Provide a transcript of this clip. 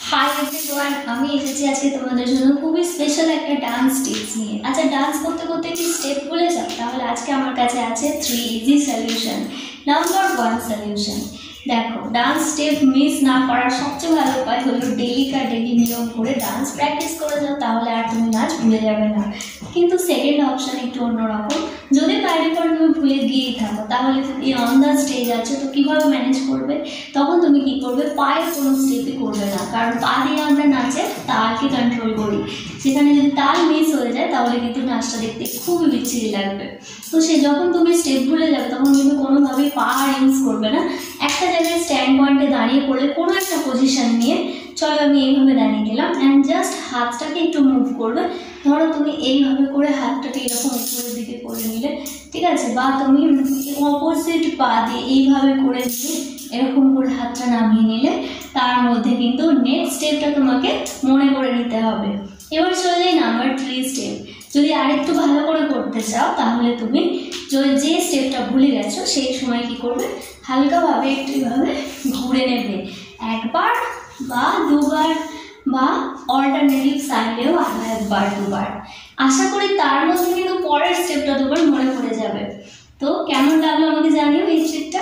Hi everyone, আমি এসেছি আজকে তোমাদের জন্য খুবই স্পেশাল একটা ডান্স টিপস নিয়ে। আচ্ছা, ডান্স করতে করতে কি স্টেপ ভুলে যাও? তাহলে আজকে আমার কাছে আছে 3 ইজি সলিউশন। নাম্বার 1 সলিউশন, দেখো, ডান্স স্টেপ মিস না করার সবচেয়ে ভালো উপায় হলো ডেলি নিয়ম করে ডান্স প্র্যাকটিস করে যাও, তাহলে আর তুমি নাচ ভুলে যাবে না। কিন্তু সেকেন্ড অপশন একটু অন্যরকম। যদি বাইরে পর তুমি ভুলে গিয়েই থাকো, তাহলে তুমি অন দ্য স্টেজ আছে, তো কীভাবে ম্যানেজ করবে? তখন তুমি কি করবে? পায়ের কোনো স্টেপই করবে না, কারণ পা দিয়ে আমরা নাচে তালকে কন্ট্রোল করি। সেখানে যদি তাল মিস হয়ে যায় তাহলে কিন্তু নাচটা দেখতে খুবই বিচ্ছিরি লাগবে। তো যখন তুমি স্টেপ ভুলে যাবে তখন কিন্তু কোনোভাবেই পা ইউজ করবে না। একটা জায়গায় স্ট্যান্ড পয়েন্টে দাঁড়িয়ে পড়লে কোনো একটা পজিশন নিয়ে, চলো আমি এইভাবে দাঁড়িয়ে গেলাম, অ্যান্ড জাস্ট হাতটাকে একটু মুভ করবে। ধরো তুমি এইভাবে করে হাতটাকে এরকম উপরের দিকে করে নিলে, ঠিক আছে, বা তুমি অপোজিট পা দিয়ে এইভাবে করে নিয়ে এরকম করে হাতটা নামিয়ে নিলে, তার মধ্যে কিন্তু নেক্সট স্টেপটা তোমাকে মনে করে নিতে হবে। এবার চলে যাই নাম্বার 3 স্টেপ। যদি আরেকটু ভালো করে করতে চাও তাহলে তুমি যে স্টেপটা ভুলে গেছো সেই সময় কি করবে? হালকাভাবে একটু এইভাবে ঘুরে নেবে, একবার বা দুবার, বা অল্টারনেটিভ সাইডেও আরো একবার দুবার। আশা করি তার মধ্যে কিন্তু পরের স্টেপটা তোমার মনে পড়ে যাবে। তো কেমন লাগলো আমাকে জানিও এই ট্রিকটা।